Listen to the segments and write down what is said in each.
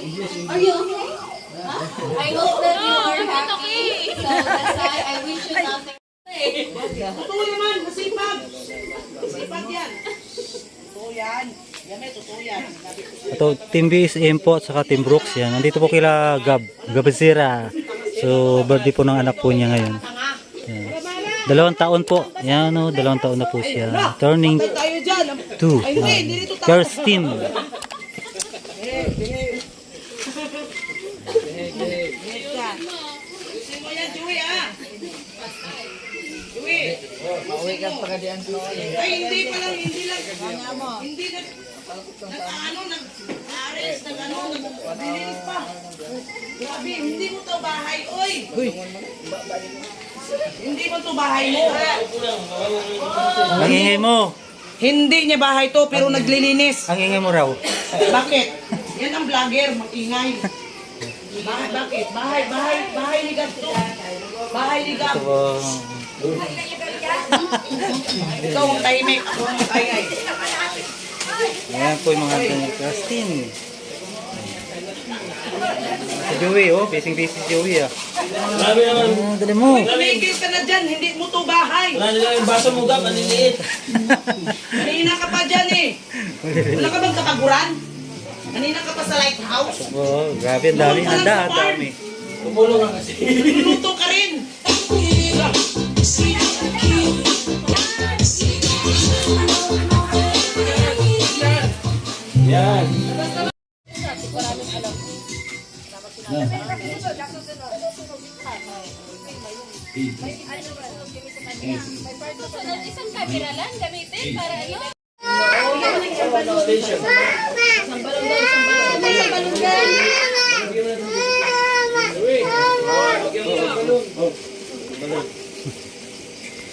Are you okay? Huh? I hope that you are happy. So that's why I wish you nothing. Totoo naman, masipag. Masipag yan. Totoo yan. Yan may totoo yan. Ito, Team BSM po at saka Team Brooks yan. Nandito po kila Gabazira. So, birthday po ng anak po niya ngayon. Yan. 2 taon po. Yan o, 2 taon na po siya. Turning Tayo dyan. 2. Kirsten. Gusto mo yan, Joey, ah. Joey. Mauwi ka pagadian ko. Ay, hindi pa lang, hindi lang. Hindi na. Nag-ares, nag-dilinis pa. Grabe, hindi mo to bahay, oy. Hindi mo to bahay mo. Ang ingay mo. Hindi niya bahay to, pero naglilinis. Ang ingay mo raw. Bakit? Yan ang vlogger, makingay. Bakit? Bahay ni Gab to. Bahay ni Gab. So, Ikaw ang tahimik. Ikaw ang maingay. ayan po yung mga Kirsten. Si Joey, oh. Busy si Joey, ah. Grabe naman. Dali mo. Tumigil ka na dyan, hindi mo to bahay. Wala nila yung baso mo, Gab. Ang liliit. Kanina ka pa dyan eh. Wala ka bang kataguran? Kanina ka pa sa lighthouse? Oh, grabe. Ang dami. Ang dami. Tumulong ka kasi. Luluto ka rin. Yan. Sunod isang camera lang gamitin para ano? Station. Isang balon daw, isang balon. Isang balon dyan.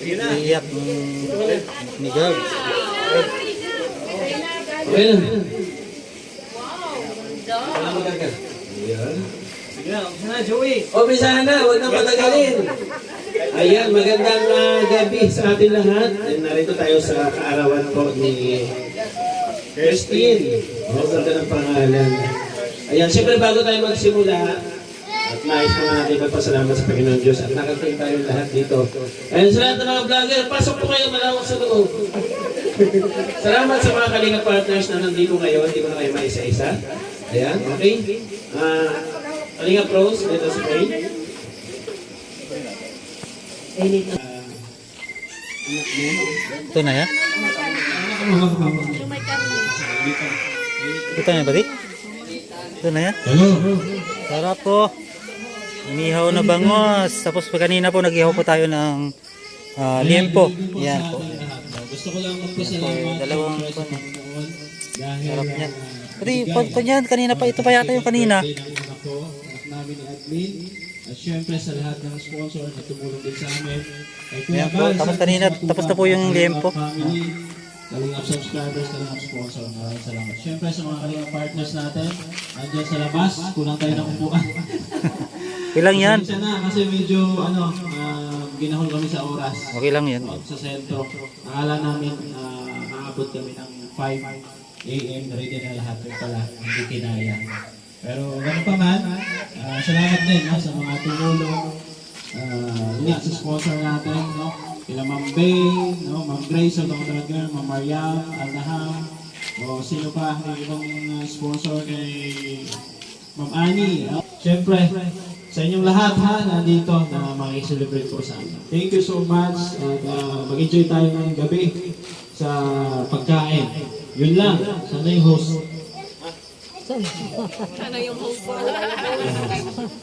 Iyak ni Gab. Okay na. Ayan. Sige na, umpisa na, Joey. Umpisahan na, huwag na patagalin. Ayan, magandang gabi sa ating lahat. And narito tayo sa kaarawan po ni Kirsten. Ang ganda ng pangalan. Ayan, siyempre bago tayo magsimula, at nais po natin magpasalamat sa Panginoon Diyos at nakatayo tayo lahat dito. Ayan, sa lahat ng mga vlogger, pasok po kayo malawak sa loob. Salamat sa mga Kalinga partners na nandito ngayon. Hindi ko na kayo maisa-isa. Ayan, okay? Kalinga Pros, let us pray. Ito na yan? Ito na ba di? Ito na yan? Sarap po. Inihaw na bangos. Tapos kanina po nag-ihaw po tayo ng liempo. Yan po. Gusto ko lang Yan po, magpasalamat. dalawang po. Sarap niyan. Pati pa yan, kanina pa. Ito pa yata yung kanina. Anak namin ni Admin. At syempre sa lahat ng sponsor na tumulong din sa amin. Kay Kuya Yan po. Bal, Tapos sa- kanina, tapos na po yung liempo. Family, Kalingap subscribers, Kalingap sponsor. Maraming salamat. Syempre sa mga Kalingap partners natin, andyan sa labas, kulang tayo ng upuan. Okay lang yan. Pasensya na kasi medyo ginahol kami sa oras. Okay lang yan. Sa sentro. Akala namin aabot kami ng 5 AM, ready na lahat yung pala, hindi kinaya. Pero ganun pa man, salamat din sa mga tumulong. Sa sponsor natin, no? Kila Ma'am Bay, no? Ma'am Grace, Dr. Ma'am Mariam, Aldaham, o sino pa, yung ibang sponsor kay Ma'am Annie. No? Siyempre, sa inyong lahat nandito na makikiselebrate po sa amin. Thank you so much at mag-enjoy tayo ngayong gabi sa pagkain. Yun lang, sana yung host. Sana yung host mo.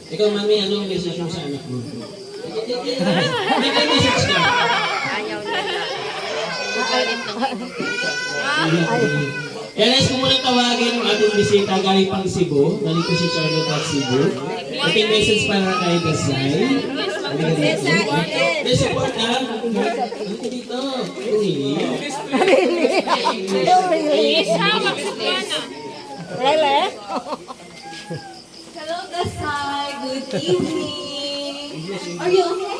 Ikaw, Mami, anong message mo sa anak mo? May message ka? Ayaw nila. Galit ng Kaya nais ko muna tawagin ang ating bisita galing pang Cebu. Galing ko si Charlotte at Cebu. Ating message para kay Desai. May support ka? Ano dito? Hello, Dasai. Good evening. Are you okay?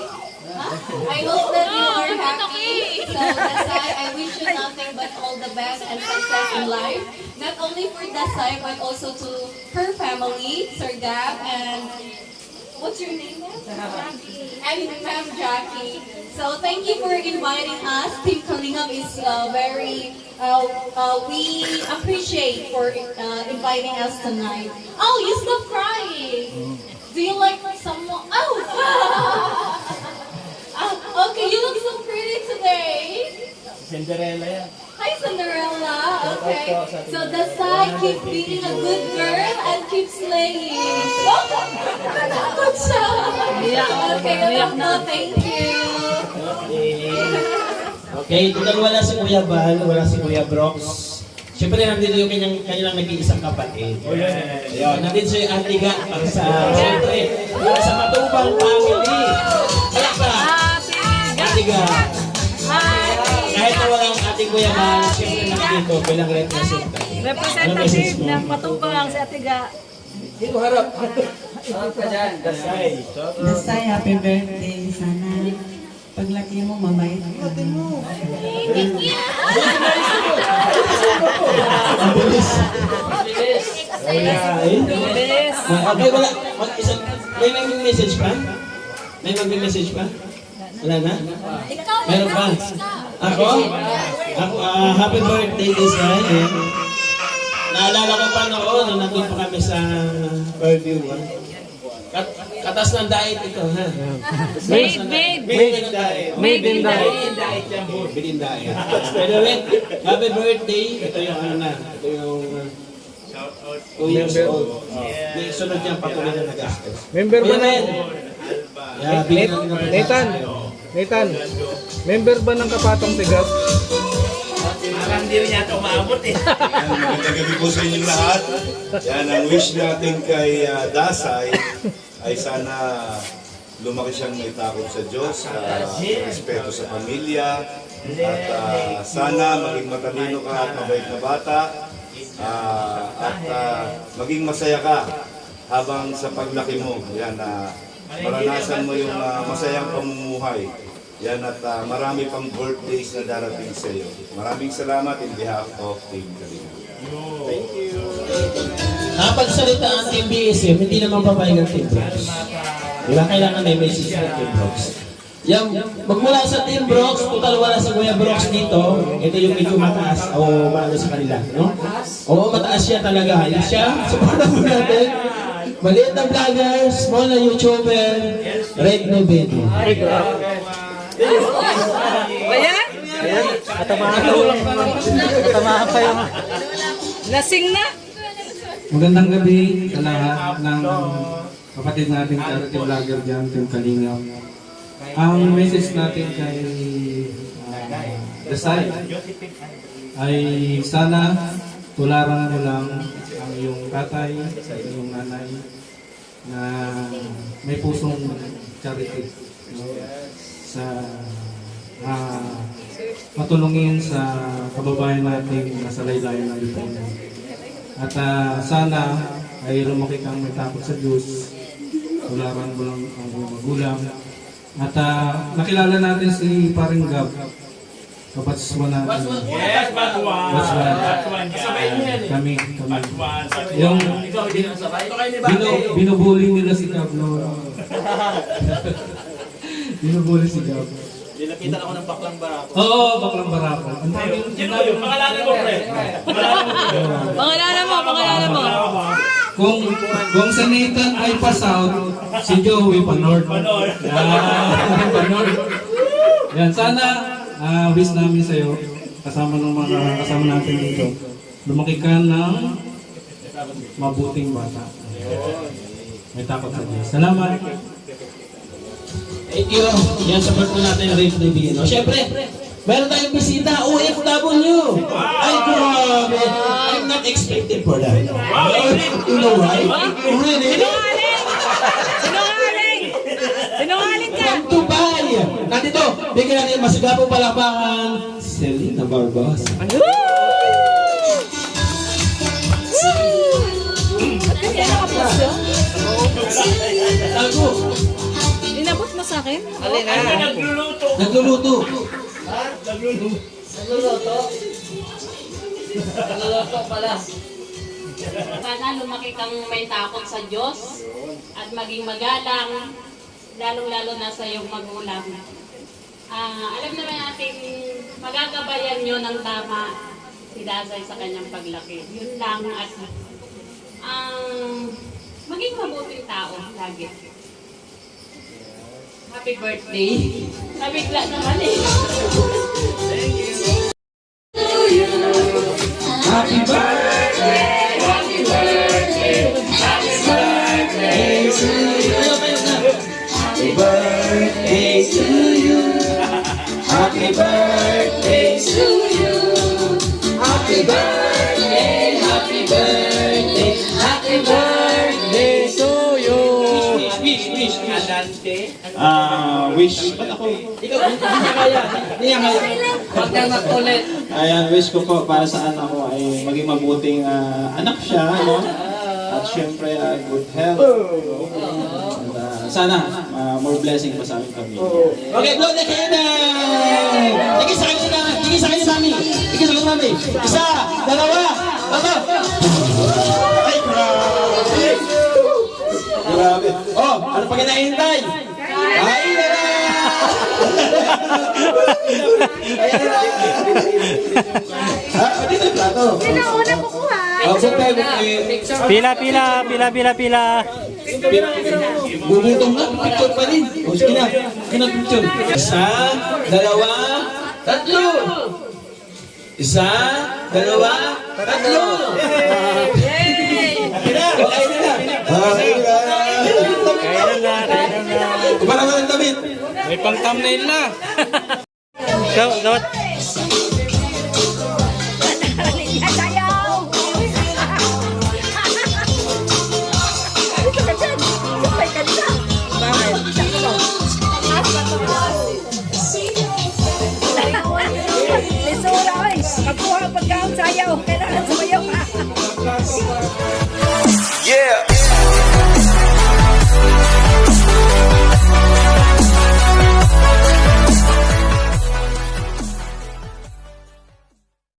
Huh? I hope that you are happy. So, Dasai, I wish you nothing but all the best and success in life. Not only for Dasai, but also to her family. family, Sir Gab, and what's your name? And Ma'am Jackie. So thank you for inviting us. Team Kalingap is we appreciate for inviting us tonight. Oh, you stop crying. Do you like someone? Oh! Okay, you look so pretty today. Cinderella yan. Hi, Cinderella. Okay. So Dasai keep being a good girl and keep slaying. Oh, natakot siya. Okay, no, thank you. Okay, total wala si Kuya Bal, wala si Kuya Brox. Siyempre nandito yung kanilang nag-iisang kapatid. Ayun, nandito si Ate Ga para sa, siyempre, para sa Matubang family. Kaya pa, Ate Ga. Kahit na walang Ate Kuya Bal, siyempre nandito bilang representative. Representative ng Matubang si Ate Ga. Dasay, happy birthday. Sana paglaki mo, mabait ka. Ang bilis. Okay, wala. May mag-message pa? May mag-message pa? Wala na? Meron pa? Ako? Happy birthday this guy. Naalala ko pa noon, nung nandun pa kami sa Fairview. Katas ng diet ito, ha? Made in diet. Made in diet. Anyway, happy birthday. Ito yung ano na. Ito yung 2 years old. May sunod niya patuloy na nag-astos. Member ba na? Yeah, bigyan natin ng Nathan, member ba ng Kapatong Tigas? Magandang gabi po sa inyong lahat. Yan, ang wish natin kay Dasay ay sana lumaki siyang may takot sa Diyos, respeto sa pamilya, at sana maging matalino ka at mabait na bata, at maging masaya ka habang sa paglaki mo. Yan, maranasan mo yung masayang pamumuhay. Yan, at marami pang birthdays na darating sa iyo. Maraming salamat in behalf of Team Kalingap. Thank you. Pagsalita ang Team BSM, hindi naman papayag ang Team Brox. Diba? Kailangan may message ng Team Brox. Yung, magmula sa Team Brox, total wala sa Kuya Brox dito. Ito yung medyo mataas o maano sa kanila. No? Oo, mataas siya talaga. Yan siya. Supportan mo natin. Maliit na vlogger, small na YouTuber, Red Novedo. Ayan? Katamahan pa yung... Lasing na? Magandang gabi sa lahat ng kapatid natin charity vlogger dyan, Team Kalingap. Ang message natin kay Dasay ay sana tularan mo lang ang iyong tatay, sa iyong nanay na may pusong charity, no? Sa matulungin sa kababayan natin na sa laylayan ng Lipunan. At sana ay lumaki kang may takot sa Diyos, tularan mo lang ang iyong magulang. At nakilala natin si Paring Gab, kabatswan natin. Yes, Batwan. Kami. Yung binubuli nila si Gab, no? Binubuli si Gab. Nilapitan ako ng baklang barako. Oo, baklang barako. Ang dami yung Pangalanan mo, pre. Pangalanan mo. Kung sa Nathan ay pa-south, si Joey pa-north. Yan, pa-north. Yan, sana wish namin sa'yo, kasama ng mga kasama natin dito, lumaki ka ng mabuting bata. May takot sa Diyos. Salamat. Thank you. Yan, support po natin yung Rafe Divino. Siyempre, meron tayong bisita, OFW. Ay, grabe. I'm not expecting for that. You know why? Really? Sinungaling ka! From Dubai. Nandito, bigyan natin masigapong palakpakan. Selena Barbosa. Kaya nakapos yun? Tago. Inabot mo sa akin? Nagluluto. Sana lumaki kang may takot sa Diyos at maging magalang, lalong-lalo na sa iyong magulang. Alam naman natin, magagabayan nyo ng tama si Dasay sa kanyang paglaki. Yun lang at maging mabuting tao lagi. Happy birthday. Nabigla naman eh. Happy birthday! Happy birthday! Happy birthday to you! Happy birthday to you! Happy birthday to you! Happy birthday! Happy birthday! Happy birthday to you! Wish! Wish. Ba't ako? Ikaw, hindi niya kaya. Hindi niya kaya. Huwag kang ulit. Ayan, wish ko po para sa anak ko ay maging mabuting anak siya, no? At syempre, good health. And, sana, more blessing pa sa aming pamilya. Okay, blow the candle! Sige sa akin sila! Sige sa akin mami! Sige sa akin mami! Isa! Dalawa! Tatlo! Ay, grabe! Grabe! Oh, ano pa kinahintay? Ay, na! Ayan na! Dito yung plato. Sino una kukuha? Pila. Bubutong na, picture pa rin. O sige na, picture. Isa, dalawa, tatlo. Isa, dalawa, tatlo. Kailan na. Para mo ng damit. May pang thumbnail na. Ikaw, dapat.